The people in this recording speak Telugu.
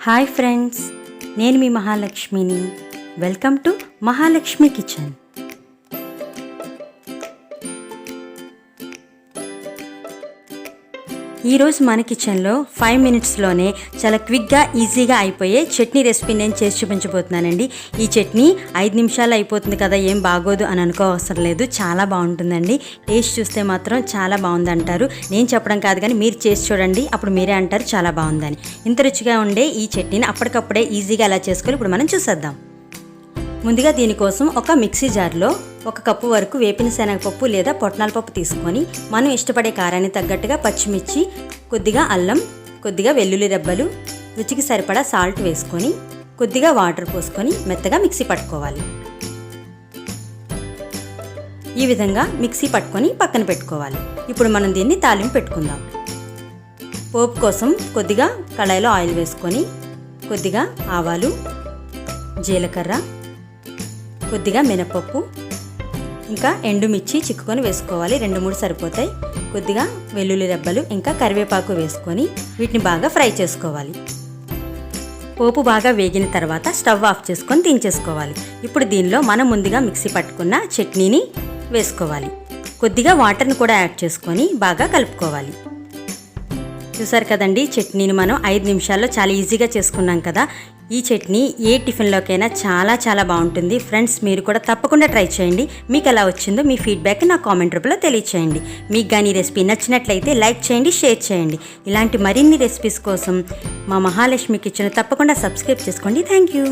హాయ్ ఫ్రెండ్స్, నేను మీ మహాలక్ష్మిని. Welcome to Mahalakshmi kitchen. ఈరోజు మన కిచెన్లో 5 మినిట్స్లోనే చాలా క్విక్గా ఈజీగా అయిపోయే చట్నీ రెసిపీ నేను చేసి చూపించబోతున్నానండి. ఈ చట్నీ 5 నిమిషాలు అయిపోతుంది కదా, ఏం బాగోదు అని అనుకోవసరం లేదు. చాలా బాగుంటుందండి. టేస్ట్ చూస్తే మాత్రం చాలా బాగుంది అంటారు. నేను చెప్పడం కాదు కానీ మీరు చేసి చూడండి, అప్పుడు మీరే అంటారు చాలా బాగుందని. ఇంత రుచిగా ఉండే ఈ చట్నీని అప్పటికప్పుడే ఈజీగా ఎలా చేసుకోవాలి ఇప్పుడు మనం చూసేద్దాం. ముందుగా దీనికోసం ఒక మిక్సీ జార్లో 1 కప్పు వరకు వేపిన శనగపప్పు లేదా పొట్నాల పప్పు తీసుకొని మనం ఇష్టపడే కారాన్ని తగ్గట్టుగా పచ్చిమిర్చి, కొద్దిగా అల్లం, కొద్దిగా వెల్లుల్లి రెబ్బలు, రుచికి సరిపడా సాల్ట్ వేసుకొని కొద్దిగా వాటర్ పోసుకొని మెత్తగా మిక్సీ పట్టుకోవాలి. ఈ విధంగా మిక్సీ పట్టుకొని పక్కన పెట్టుకోవాలి. ఇప్పుడు మనం దీన్ని తాలింపు పెట్టుకుందాం. పోపు కోసం కొద్దిగా కళాయిలో ఆయిల్ వేసుకొని కొద్దిగా ఆవాలు, జీలకర్ర, కొద్దిగా మినపప్పు, ఇంకా ఎండుమిర్చి చిక్కుకొని వేసుకోవాలి. 2-3 సరిపోతాయి. కొద్దిగా వెల్లుల్లి రెబ్బలు, ఇంకా కరివేపాకు వేసుకొని వీటిని బాగా ఫ్రై చేసుకోవాలి. పోపు బాగా వేగిన తర్వాత స్టవ్ ఆఫ్ చేసుకొని దించేసుకోవాలి. ఇప్పుడు దీనిలో మనం ముందుగా మిక్సీ పట్టుకున్న చట్నీని వేసుకోవాలి. కొద్దిగా వాటర్ని కూడా యాడ్ చేసుకొని బాగా కలుపుకోవాలి. చూసారు కదండి, చట్నీని మనం 5 నిమిషాల్లో చాలా ఈజీగా చేసుకున్నాం కదా. ఈ చట్నీ ఏ టిఫిన్లోకైనా చాలా బాగుంటుంది. ఫ్రెండ్స్, మీరు కూడా తప్పకుండా ట్రై చేయండి. మీకు ఎలా వచ్చిందో మీ ఫీడ్బ్యాక్ నా కామెంట్ రూపంలో తెలియచేయండి. మీకు కానీ ఈ రెసిపీ నచ్చినట్లయితే లైక్ చేయండి, షేర్ చేయండి. ఇలాంటి మరిన్ని రెసిపీస్ కోసం మా మహాలక్ష్మి కిచెన్ తప్పకుండా సబ్స్క్రైబ్ చేసుకోండి. Thank you.